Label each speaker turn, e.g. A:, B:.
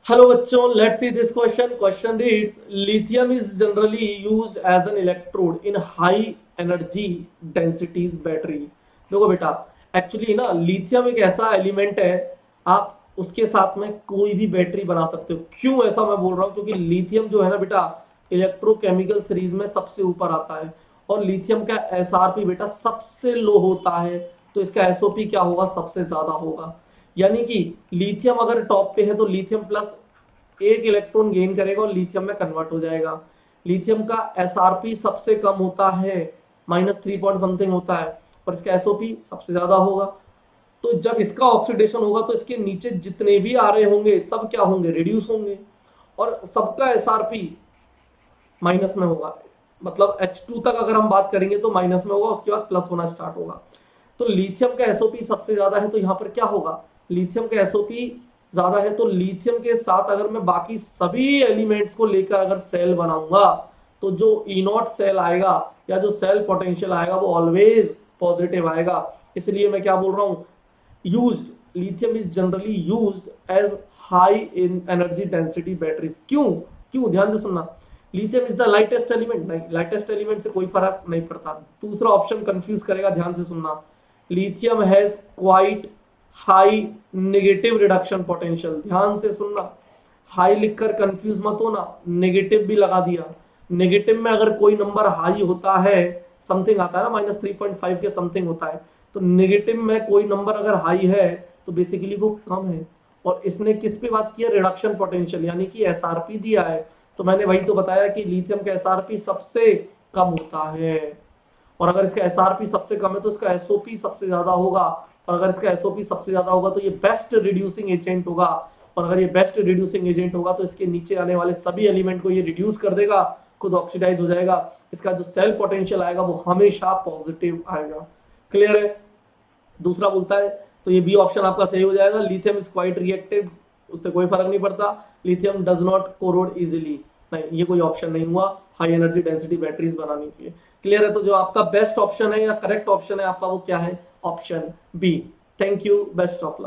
A: Hello बच्चों, let's see this question. Question reads, lithium is generally used as an electrode in high energy densities battery. देखो बेटा, actually ना lithium एक ऐसा element है, आप उसके साथ में कोई भी बैटरी बना सकते हो. क्यों ऐसा मैं बोल रहा हूँ? क्योंकि लिथियम जो है ना बेटा, इलेक्ट्रोकेमिकल सीरीज में सबसे ऊपर आता है और लिथियम का एसआरपी बेटा सबसे लो होता है, तो इसका एसओपी क्या होगा? सबसे ज्यादा होगा. यानी कि लिथियम अगर टॉप पे है तो लिथियम प्लस एक इलेक्ट्रॉन गेन करेगा और लिथियम में कन्वर्ट हो जाएगा. लिथियम का एसआरपी सबसे कम होता है, -3 पॉइंट समथिंग होता है, और इसका एसओपी सबसे ज्यादा होगा. तो जब इसका ऑक्सीडेशन होगा तो इसके नीचे जितने भी आ रहे होंगे सब क्या होंगे? रिड्यूस होंगे. और सबका एसआरपी माइनस में होगा. मतलब H2 तक अगर हम बात करेंगे तो माइनस में होगा, उसके बाद प्लस होना स्टार्ट होगा. तो लिथियम का एसओपी सबसे ज्यादा है, तो यहां पर क्या होगा? लिथियम का एसओपी ज्यादा है तो लिथियम के साथ अगर मैं बाकी सभी एलिमेंट्स को लेकर अगर सेल बनाऊंगा तो जो E0 सेल आएगा या जो सेल पोटेंशियल आएगा वो ऑलवेज पॉजिटिव आएगा. इसलिए मैं क्या बोल रहा हूं? Used, lithium is generally used as high in energy density batteries. क्यों? क्यों? ध्यान से सुनना. Lithium is the lightest element. नहीं, लाइटेस्ट एलिमेंट से कोई फर्क नहीं पड़ता. दूसरा ऑप्शन कंफ्यूज करेगा, ध्यान से सुनना. Lithium has quite high negative reduction potential. ध्यान से सुनना, हाई लिखकर कंफ्यूज मत होना, नेगेटिव भी लगा दिया. नेगेटिव में अगर कोई नंबर हाई होता है, समथिंग आता है ना, -3.5 के समथिंग होता है, तो नेगेटिव में कोई नंबर अगर हाई है तो बेसिकली वो कम है. और इसने किस पे बात किया? रिडक्शन पोटेंशियल, यानी कि एसआरपी दिया है. तो मैंने वही तो बताया कि लिथियम का एसआरपी सबसे कम होता है, और अगर इसका एसआरपी सबसे कम है तो इसका एसओपी सबसे ज्यादा होगा, और अगर इसका एसओपी सबसे ज्यादा होगा तो ये बेस्ट रिड्यूसिंग एजेंट होगा. और अगर ये बेस्ट रिड्यूसिंग एजेंट होगा तो इसके नीचे आने वाले सभी एलिमेंट को ये रिड्यूस कर देगा, खुद ऑक्सीडाइज हो जाएगा. इसका जो सेल पोटेंशियल आएगा वो हमेशा पॉजिटिव आएगा. क्लियर है? दूसरा बोलता है तो ये बी ऑप्शन आपका सही हो जाएगा. लिथियम इज क्वाइट रिएक्टिव, उससे कोई फर्क नहीं पड़ता. Lithium does not corrode easily, नहीं, ये कोई ऑप्शन नहीं हुआ हाई एनर्जी डेंसिटी बैटरीज बनाने के लिए. क्लियर है? तो जो आपका बेस्ट ऑप्शन है या करेक्ट ऑप्शन है आपका वो क्या है? Option B. Thank you, best of luck.